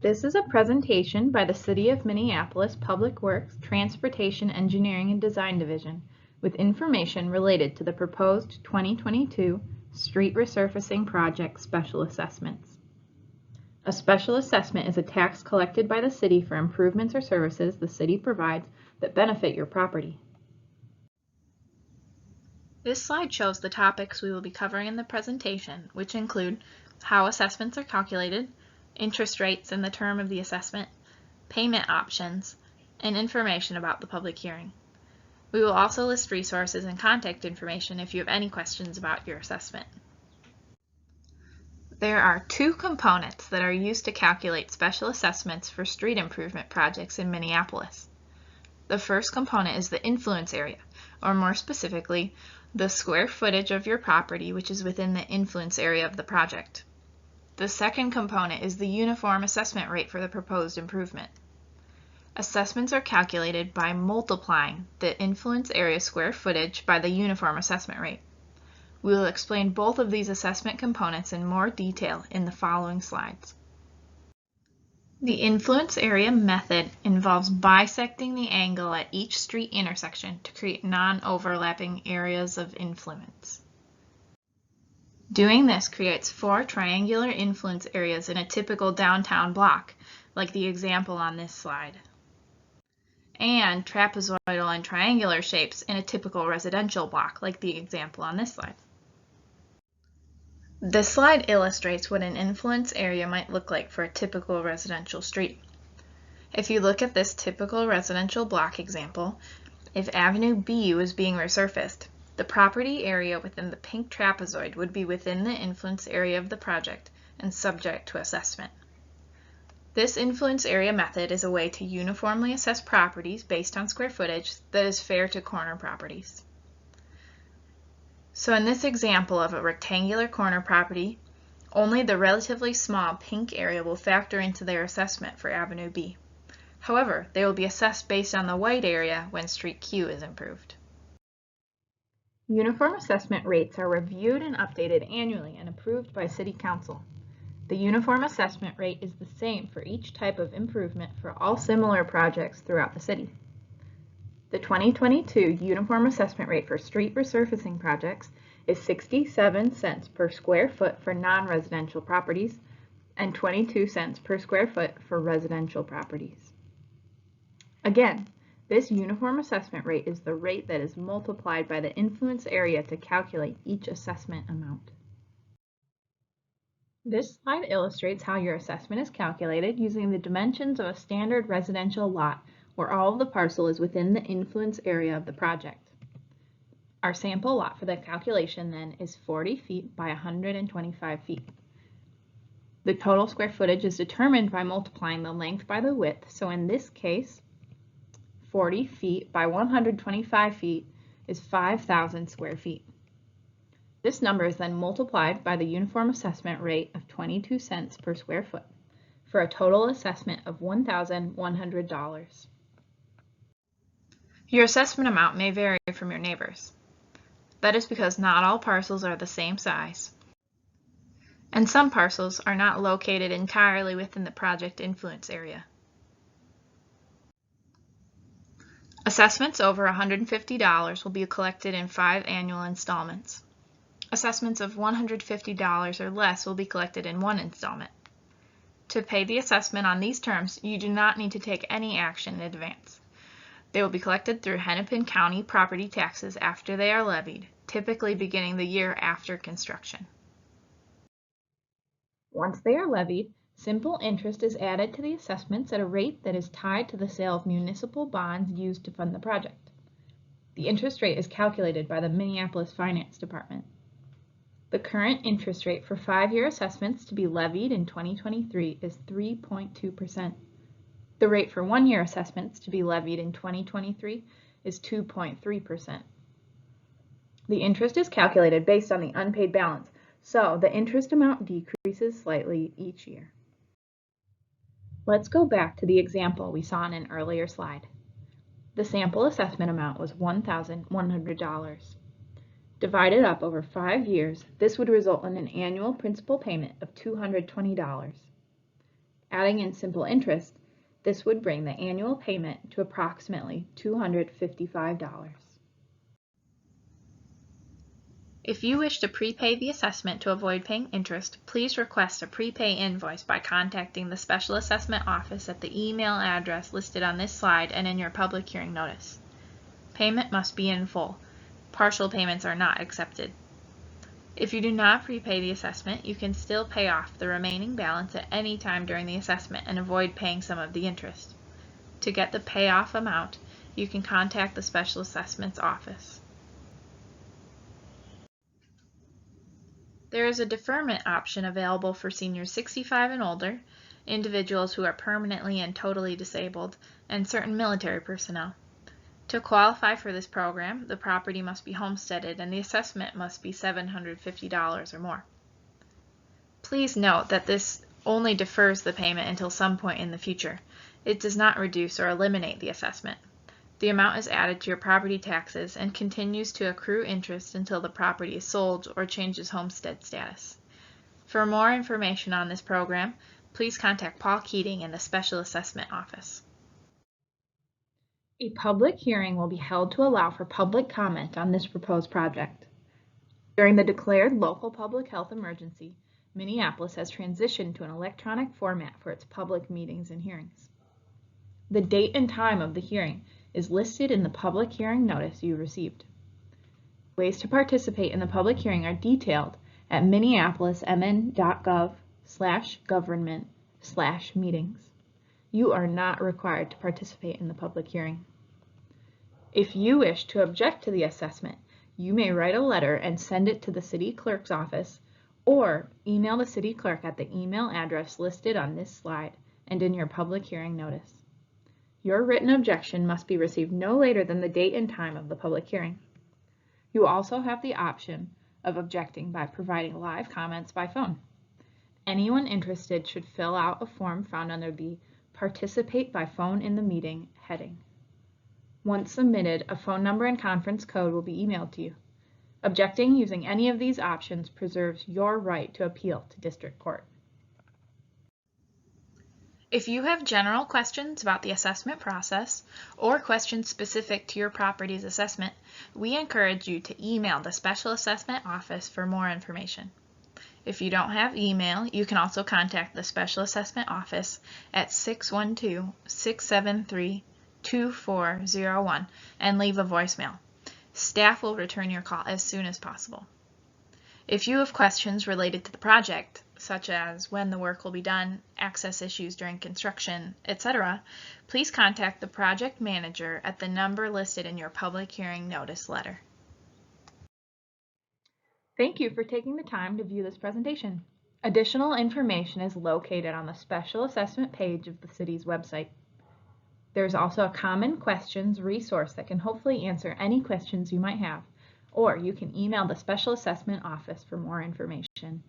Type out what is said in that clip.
This is a presentation by the City of Minneapolis Public Works Transportation Engineering and Design Division with information related to the proposed 2022 Street Resurfacing Project Special Assessments. A special assessment is a tax collected by the city for improvements or services the city provides that benefit your property. This slide shows the topics we will be covering in the presentation, which include how assessments are calculated, interest rates and the term of the assessment, payment options, and information about the public hearing. We will also list resources and contact information if you have any questions about your assessment. There are two components that are used to calculate special assessments for street improvement projects in Minneapolis. The first component is the influence area, or more specifically, the square footage of your property which is within the influence area of the project. The second component is the uniform assessment rate for the proposed improvement. Assessments are calculated by multiplying the influence area square footage by the uniform assessment rate. We will explain both of these assessment components in more detail in the following slides. The influence area method involves bisecting the angle at each street intersection to create non-overlapping areas of influence. Doing this creates four triangular influence areas in a typical downtown block, like the example on this slide, and trapezoidal and triangular shapes in a typical residential block, like the example on this slide. This slide illustrates what an influence area might look like for a typical residential street. If you look at this typical residential block example, if Avenue B was being resurfaced, the property area within the pink trapezoid would be within the influence area of the project and subject to assessment. This influence area method is a way to uniformly assess properties based on square footage that is fair to corner properties. So in this example of a rectangular corner property, only the relatively small pink area will factor into their assessment for Avenue B. However, they will be assessed based on the white area when Street Q is improved. Uniform assessment rates are reviewed and updated annually and approved by City Council. The uniform assessment rate is the same for each type of improvement for all similar projects throughout the city. The 2022 uniform assessment rate for street resurfacing projects is 67 cents per square foot for non-residential properties and 22 cents per square foot for residential properties. Again, this uniform assessment rate is the rate that is multiplied by the influence area to calculate each assessment amount. This slide illustrates how your assessment is calculated using the dimensions of a standard residential lot where all of the parcel is within the influence area of the project. Our sample lot for the calculation then is 40 feet by 125 feet. The total square footage is determined by multiplying the length by the width, so in this case, 40 feet by 125 feet is 5,000 square feet. This number is then multiplied by the uniform assessment rate of 22 cents per square foot for a total assessment of $1,100. Your assessment amount may vary from your neighbors. That is because not all parcels are the same size, and some parcels are not located entirely within the project influence area. Assessments over $150 will be collected in 5 annual installments. Assessments of $150 or less will be collected in 1 installment. To pay the assessment on these terms, you do not need to take any action in advance. They will be collected through Hennepin County property taxes after they are levied, typically beginning the year after construction. Once they are levied, simple interest is added to the assessments at a rate that is tied to the sale of municipal bonds used to fund the project. The interest rate is calculated by the Minneapolis Finance Department. The current interest rate for 5-year assessments to be levied in 2023 is 3.2%. The rate for 1-year assessments to be levied in 2023 is 2.3%. The interest is calculated based on the unpaid balance, so the interest amount decreases slightly each year. Let's go back to the example we saw in an earlier slide. The sample assessment amount was $1,100. Divided up over 5 years, this would result in an annual principal payment of $220. Adding in simple interest, this would bring the annual payment to approximately $255. If you wish to prepay the assessment to avoid paying interest, please request a prepay invoice by contacting the Special Assessment Office at the email address listed on this slide and in your public hearing notice. Payment must be in full. Partial payments are not accepted. If you do not prepay the assessment, you can still pay off the remaining balance at any time during the assessment and avoid paying some of the interest. To get the payoff amount, you can contact the Special Assessment's Office. There is a deferment option available for seniors 65 and older, individuals who are permanently and totally disabled, and certain military personnel. To qualify for this program, the property must be homesteaded and the assessment must be $750 or more. Please note that this only defers the payment until some point in the future. It does not reduce or eliminate the assessment. The amount is added to your property taxes and continues to accrue interest until the property is sold or changes homestead status. For more information on this program, please contact Paul Keating in the Special Assessment Office. A public hearing will be held to allow for public comment on this proposed project. During the declared local public health emergency, Minneapolis has transitioned to an electronic format for its public meetings and hearings. The date and time of the hearing is listed in the public hearing notice you received. Ways to participate in the public hearing are detailed at minneapolismn.gov/government/meetings. You are not required to participate in the public hearing. If you wish to object to the assessment, you may write a letter and send it to the city clerk's office or email the city clerk at the email address listed on this slide and in your public hearing notice. Your written objection must be received no later than the date and time of the public hearing. You also have the option of objecting by providing live comments by phone. Anyone interested should fill out a form found under the Participate by Phone in the Meeting heading. Once submitted, a phone number and conference code will be emailed to you. Objecting using any of these options preserves your right to appeal to district court. If you have general questions about the assessment process or questions specific to your property's assessment, we encourage you to email the Special Assessment Office for more information. If you don't have email, you can also contact the Special Assessment Office at 612-673-2401 and leave a voicemail. Staff will return your call as soon as possible. If you have questions related to the project, such as when the work will be done, access issues during construction, etc., please contact the project manager at the number listed in your public hearing notice letter. Thank you for taking the time to view this presentation. Additional information is located on the Special Assessment page of the city's website. There's also a Common Questions resource that can hopefully answer any questions you might have, or you can email the Special Assessment Office for more information.